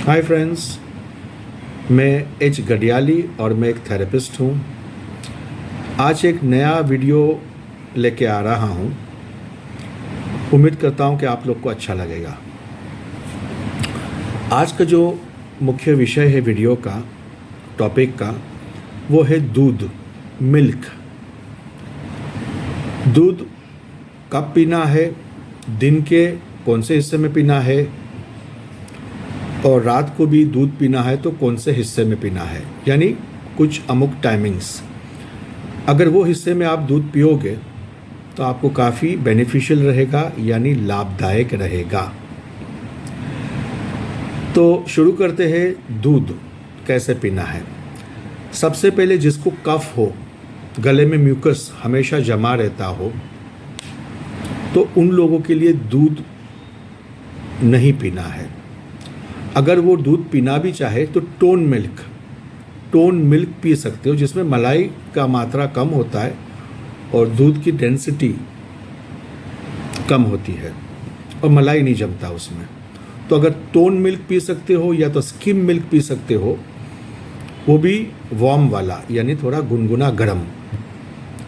Hi friends, मैं H गडियाली और मैं एक थेरेपिस्ट हूँ। आज एक नया वीडियो लेके आ रहा हूँ। उम्मीद करता हूँ कि आप लोग को अच्छा लगेगा। आज का जो मुख्य विषय है वीडियो का, टॉपिक का, वो है दूध, मिल्क। दूध कब पीना है, दिन के कौन से हिस्से में पीना है, और रात को भी दूध पीना है तो कौन से हिस्से में पीना है, यानी कुछ अमुक टाइमिंग्स। अगर वो हिस्से में आप दूध पियोगे तो आपको काफ़ी बेनिफिशियल रहेगा, यानी लाभदायक रहेगा। तो शुरू करते हैं, दूध कैसे पीना है। सबसे पहले जिसको कफ हो, गले में म्यूकस हमेशा जमा रहता हो, तो उन लोगों के लिए दूध नहीं पीना है। अगर वो दूध पीना भी चाहे तो टोन मिल्क पी सकते हो, जिसमें मलाई का मात्रा कम होता है और दूध की डेंसिटी कम होती है और मलाई नहीं जमता उसमें। तो अगर टोन मिल्क पी सकते हो या तो स्किम मिल्क पी सकते हो, वो भी वार्म वाला, यानी थोड़ा गुनगुना गर्म,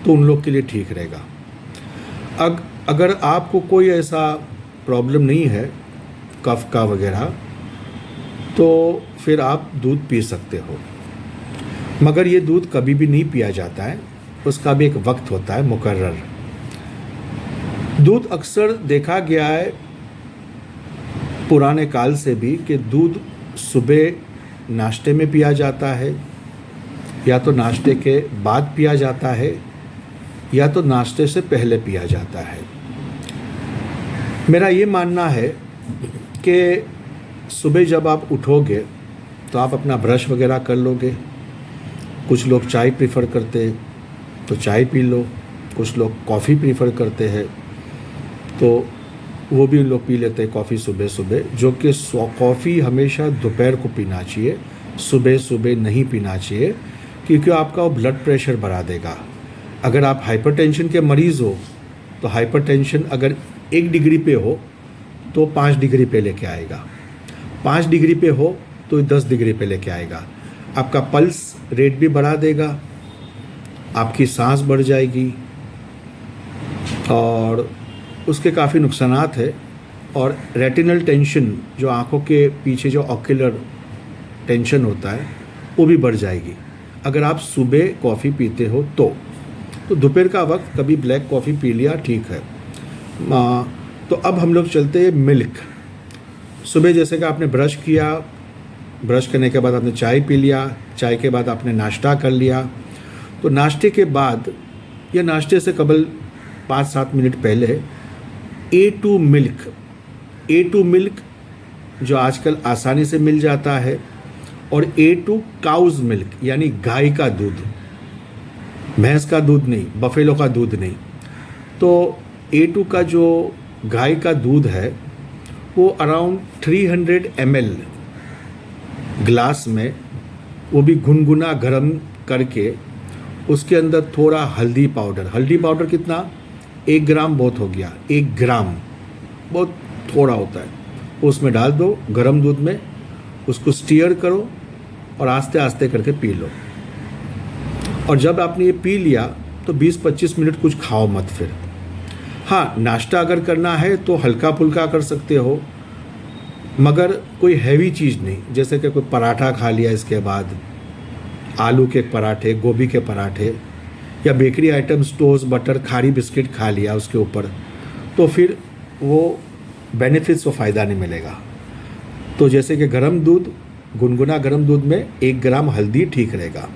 तो उन लोग के लिए ठीक रहेगा। अगर आपको कोई ऐसा प्रॉब्लम नहीं है कफ का वगैरह, तो फिर आप दूध पी सकते हो। मगर ये दूध कभी भी नहीं पिया जाता है, उसका भी एक वक्त होता है मुकर्रर। दूध अक्सर देखा गया है पुराने काल से भी कि दूध सुबह नाश्ते में पिया जाता है, या तो नाश्ते के बाद पिया जाता है, या तो नाश्ते से पहले पिया जाता है। मेरा ये मानना है कि सुबह जब आप उठोगे तो आप अपना ब्रश वगैरह कर लोगे। कुछ लोग चाय प्रीफर करते हैं तो चाय पी लो, कुछ लोग कॉफ़ी प्रीफर करते हैं तो वो भी लोग पी लेते हैं कॉफ़ी सुबह सुबह, जो कि कॉफ़ी हमेशा दोपहर को पीना चाहिए, सुबह सुबह नहीं पीना चाहिए, क्योंकि आपका वो ब्लड प्रेशर बढ़ा देगा। अगर आप हाइपरटेंशन के मरीज़ हो तो हाइपरटेंशन अगर 1 डिग्री पे हो तो 5 डिग्री पे लेके आएगा, 5 डिग्री पे हो तो 10 डिग्री पे लेके आएगा। आपका पल्स रेट भी बढ़ा देगा, आपकी सांस बढ़ जाएगी और उसके काफ़ी नुकसानात है। और रेटिनल टेंशन, जो आँखों के पीछे जो ऑक्यूलर टेंशन होता है, वो भी बढ़ जाएगी अगर आप सुबह कॉफ़ी पीते हो तो दोपहर का वक्त कभी ब्लैक कॉफ़ी पी लिया, ठीक है। तो अब हम लोग चलते हैं मिल्क। सुबह जैसे कि आपने ब्रश किया, ब्रश करने के बाद आपने चाय पी लिया, चाय के बाद आपने नाश्ता कर लिया, तो नाश्ते के बाद या नाश्ते से कबल 5-7 मिनट पहले A2 मिल्क जो आजकल आसानी से मिल जाता है, और A2 काउज मिल्क, यानी गाय का दूध, भैंस का दूध नहीं, बफेलो का दूध नहीं। तो A2 का जो गाय का दूध है वो अराउंड 300 ml ग्लास में, वो भी गुनगुना गर्म करके, उसके अंदर थोड़ा हल्दी पाउडर कितना, 1 ग्राम बहुत हो गया, 1 ग्राम बहुत थोड़ा होता है, उसमें डाल दो गर्म दूध में, उसको स्टीयर करो और आस्ते आस्ते करके पी लो। और जब आपने ये पी लिया तो 20-25 मिनट कुछ खाओ मत फिर। हाँ, नाश्ता अगर करना है तो हल्का फुल्का कर सकते हो, मगर कोई हैवी चीज़ नहीं, जैसे कि कोई पराठा खा लिया, इसके बाद आलू के पराठे, गोभी के पराठे, या बेकरी आइटम्स, टोस्ट, बटर, खारी बिस्किट खा लिया उसके ऊपर, तो फिर वो बेनिफिट्स व फ़ायदा नहीं मिलेगा। तो जैसे कि गर्म दूध, गुनगुना गर्म दूध में 1 ग्राम हल्दी ठीक रहेगा।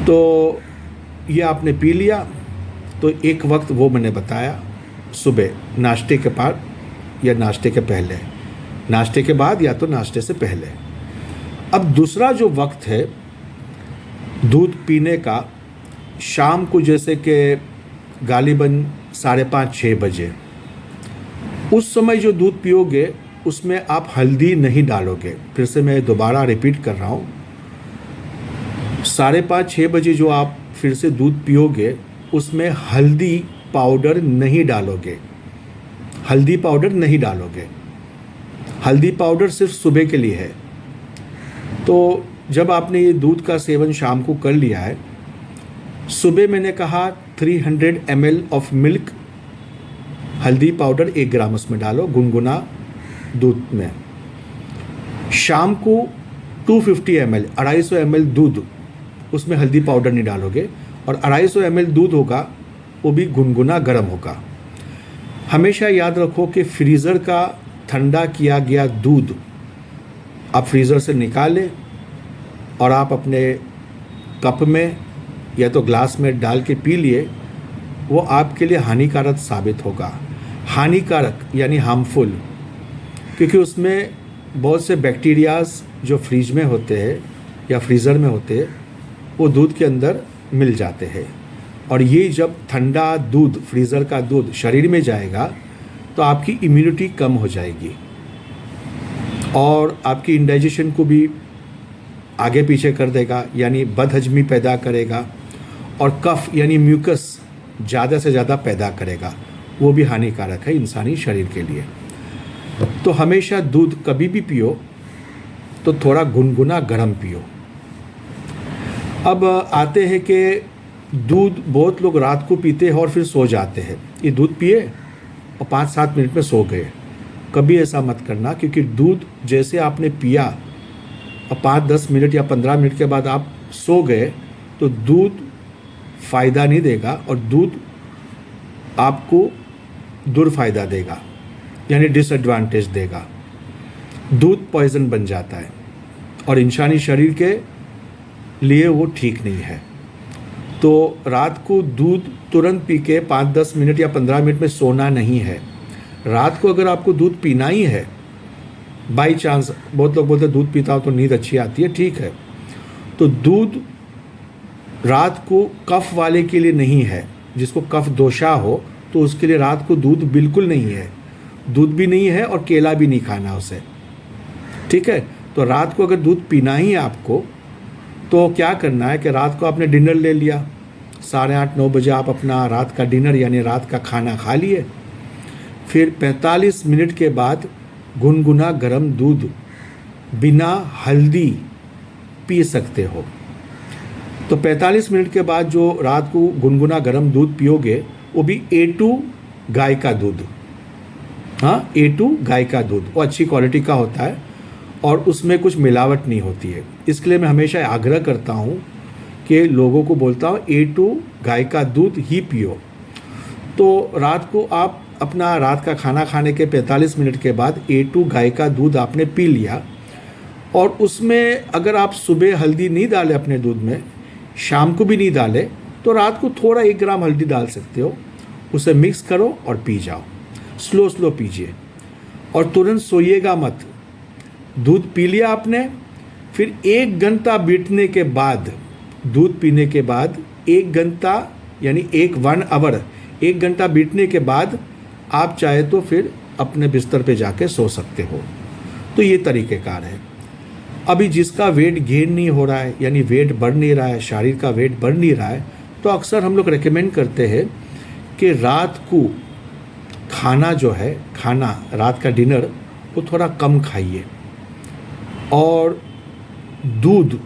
तो ये आपने पी लिया, तो एक वक्त वो मैंने बताया, सुबह नाश्ते के बाद या नाश्ते के पहले, नाश्ते के बाद या तो नाश्ते से पहले। अब दूसरा जो वक्त है दूध पीने का, शाम को, जैसे कि गालिबन 5:30-6 बजे, उस समय जो दूध पियोगे उसमें आप हल्दी नहीं डालोगे। फिर से मैं दोबारा रिपीट कर रहा हूँ, 5:30-6 बजे जो आप फिर से दूध पियोगे उसमें हल्दी पाउडर नहीं डालोगे। हल्दी पाउडर सिर्फ सुबह के लिए है। तो जब आपने ये दूध का सेवन शाम को कर लिया है, सुबह मैंने कहा 300 ml ऑफ मिल्क, हल्दी पाउडर 1 ग्राम उसमें डालो गुनगुना दूध में। शाम को 250 ml 250 ml दूध, उसमें हल्दी पाउडर नहीं डालोगे, और 250 ml दूध होगा वो भी गुनगुना गर्म होगा। हमेशा याद रखो कि फ्रीज़र का ठंडा किया गया दूध आप फ्रीज़र से निकालें और आप अपने कप में या तो ग्लास में डाल के पी लिए, वो आपके लिए हानिकारक साबित होगा। हानिकारक यानी हार्मफुल, क्योंकि उसमें बहुत से बैक्टीरियाज जो फ्रीज में होते हैं या फ्रीज़र में होते हैं वो दूध के अंदर मिल जाते हैं, और ये जब ठंडा दूध, फ्रीज़र का दूध शरीर में जाएगा तो आपकी इम्यूनिटी कम हो जाएगी और आपकी इंडाइजेशन को भी आगे पीछे कर देगा, यानी बदहजमी पैदा करेगा, और कफ यानी म्यूकस ज़्यादा से ज़्यादा पैदा करेगा, वो भी हानिकारक है इंसानी शरीर के लिए। तो हमेशा दूध कभी भी पियो तो थोड़ा गुनगुना गर्म पियो। अब आते हैं कि दूध बहुत लोग रात को पीते हैं और फिर सो जाते हैं। ये दूध पिए और 5-7 मिनट में सो गए। कभी ऐसा मत करना, क्योंकि दूध जैसे आपने पिया और 5-10 मिनट या 15 मिनट के बाद आप सो गए तो दूध फ़ायदा नहीं देगा और दूध आपको दुर्फायदा देगा, यानी डिसएडवांटेज देगा। दूध पॉइजन बन जाता है और इंसानी शरीर के लिए वो ठीक नहीं है। तो रात को दूध तुरंत पी के 5-10 मिनट या 15 मिनट में सोना नहीं है। रात को अगर आपको दूध पीना ही है, बाई चांस, बहुत लोग बोलते हैं दूध पीता हो तो नींद अच्छी आती है, ठीक है, तो दूध रात को कफ वाले के लिए नहीं है। जिसको कफ दोषा हो तो उसके लिए रात को दूध बिल्कुल नहीं है। दूध भी नहीं है और केला भी नहीं खाना उसे, ठीक है। तो रात को अगर दूध पीना ही है आपको तो क्या करना है कि रात को आपने डिनर ले लिया, 8:30-9 बजे आप अपना रात का डिनर यानी रात का खाना खा लिए, फिर 45 मिनट के बाद गुनगुना गर्म दूध बिना हल्दी पी सकते हो। तो 45 मिनट के बाद जो रात को गुनगुना गर्म दूध पियोगे वो भी A2 गाय का दूध, हाँ A2 गाय का दूध, वो अच्छी क्वालिटी का होता है और उसमें कुछ मिलावट नहीं होती है। इसके लिए मैं हमेशा आग्रह करता हूँ कि लोगों को बोलता हूँ A2 गाय का दूध ही पियो। तो रात को आप अपना रात का खाना खाने के 45 मिनट के बाद A2 गाय का दूध आपने पी लिया, और उसमें अगर आप सुबह हल्दी नहीं डालें अपने दूध में, शाम को भी नहीं डालें, तो रात को थोड़ा 1 ग्राम हल्दी डाल सकते हो, उसे मिक्स करो और पी जाओ। स्लो पीजिए और तुरंत सोइएगा मत। दूध पी लिया आपने, फिर 1 घंटा बीतने के बाद, दूध पीने के बाद 1 घंटा यानी 1 आवर, 1 घंटा बीतने के बाद आप चाहे तो फिर अपने बिस्तर पे जाके सो सकते हो। तो ये तरीक़ेकार है। अभी जिसका वेट गेन नहीं हो रहा है, यानी वेट बढ़ नहीं रहा है, शरीर का वेट बढ़ नहीं रहा है, तो अक्सर हम लोग रेकमेंड करते हैं कि रात को खाना जो है, खाना रात का डिनर वो थोड़ा कम खाइए, और दूध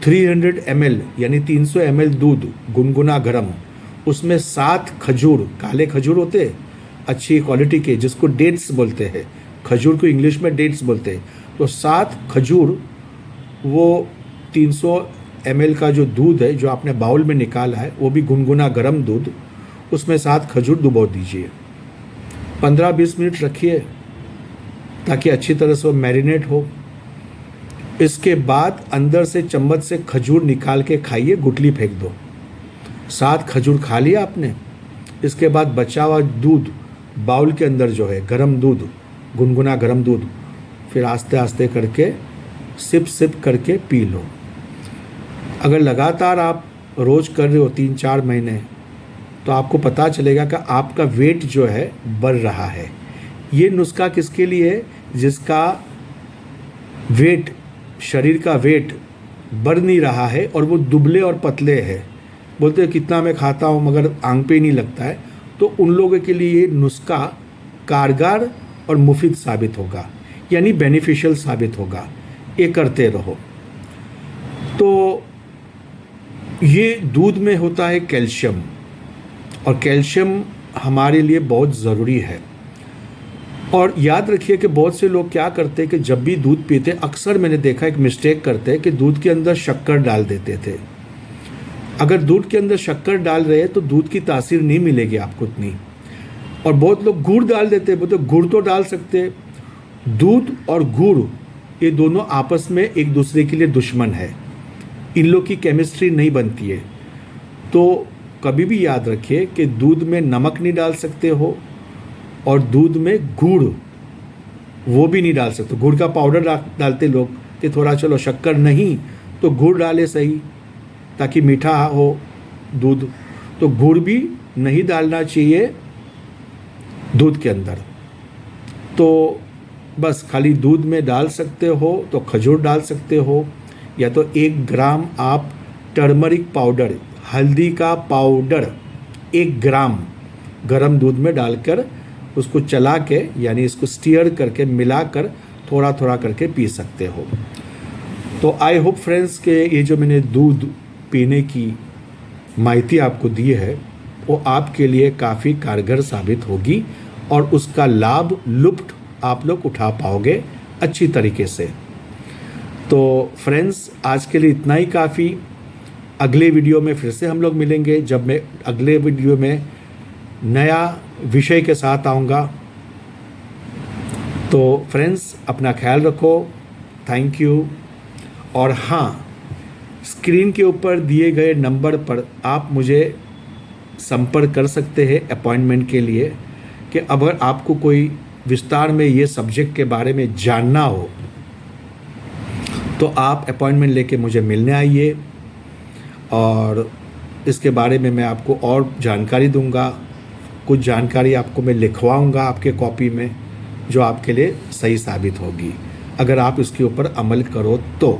300 ml यानी 300 ml दूध गुनगुना गरम, उसमें 7 खजूर, काले खजूर होते हैं अच्छी क्वालिटी के, जिसको डेट्स बोलते हैं, खजूर को इंग्लिश में डेट्स बोलते हैं, तो 7 खजूर, वो 300 ml का जो दूध है जो आपने बाउल में निकाला है वो भी गुनगुना गरम दूध, उसमें 7 खजूर डुबो दीजिए, 15-20 मिनट रखिए ताकि अच्छी तरह से वो मैरिनेट हो। इसके बाद अंदर से चम्मच से खजूर निकाल के खाइए, गुठली फेंक दो। 7 खजूर खा लिया आपने, इसके बाद बचा हुआ दूध बाउल के अंदर जो है गरम दूध, गुनगुना गरम दूध, फिर आस्ते आस्ते करके सिप करके पी लो। अगर लगातार आप रोज़ कर रहे हो 3-4 महीने, तो आपको पता चलेगा कि आपका वेट जो है बढ़ रहा है। ये नुस्खा किसके लिए है? जिसका वेट, शरीर का वेट बढ़ नहीं रहा है और वो दुबले और पतले हैं, बोलते हैं कितना मैं खाता हूँ मगर आंख पे ही नहीं लगता है, तो उन लोगों के लिए ये नुस्खा कारगर और मुफीद साबित होगा, यानी बेनिफिशियल साबित होगा। ये करते रहो। तो ये दूध में होता है कैल्शियम, और कैल्शियम हमारे लिए बहुत ज़रूरी है। और याद रखिए कि बहुत से लोग क्या करते हैं कि जब भी दूध पीते, अक्सर मैंने देखा एक मिस्टेक करते हैं कि दूध के अंदर शक्कर डाल देते थे। अगर दूध के अंदर शक्कर डाल रहे हैं तो दूध की तासीर नहीं मिलेगी आपको उतनी। और बहुत लोग गुड़ डाल देते हैं, बोलते गुड़ तो डाल सकते हैं। दूध और गुड़ ये दोनों आपस में एक दूसरे के लिए दुश्मन है, इन लोग की केमिस्ट्री नहीं बनती है। तो कभी भी याद रखिए कि दूध में नमक नहीं डाल सकते हो, और दूध में गुड़ वो भी नहीं डाल सकते। गुड़ का पाउडर डालते लोग कि थोड़ा चलो शक्कर नहीं तो गुड़ डाले सही, ताकि मीठा हो दूध। तो गुड़ भी नहीं डालना चाहिए दूध के अंदर। तो बस खाली दूध में डाल सकते हो तो खजूर डाल सकते हो, या तो 1 ग्राम आप टर्मरिक पाउडर, हल्दी का पाउडर 1 ग्राम गरम दूध में डालकर उसको चला के, यानी इसको स्टीयर करके मिलाकर थोड़ा थोड़ा करके पी सकते हो। तो आई होप फ्रेंड्स के ये जो मैंने दूध पीने की माहिती आपको दी है वो आपके लिए काफ़ी कारगर साबित होगी, और उसका लाभ लुप्त आप लोग उठा पाओगे अच्छी तरीके से। तो फ्रेंड्स आज के लिए इतना ही काफ़ी। अगले वीडियो में फिर से हम लोग मिलेंगे, जब मैं अगले वीडियो में नया विषय के साथ आऊँगा। तो फ्रेंड्स अपना ख्याल रखो, थैंक यू। और हाँ, स्क्रीन के ऊपर दिए गए नंबर पर आप मुझे संपर्क कर सकते हैं अपॉइंटमेंट के लिए, कि अगर आपको कोई विस्तार में ये सब्जेक्ट के बारे में जानना हो तो आप अपॉइंटमेंट लेके मुझे मिलने आइए, और इसके बारे में मैं आपको और जानकारी दूंगा। कुछ जानकारी आपको मैं लिखवाऊंगा आपके कॉपी में, जो आपके लिए सही साबित होगी अगर आप इसके ऊपर अमल करो तो।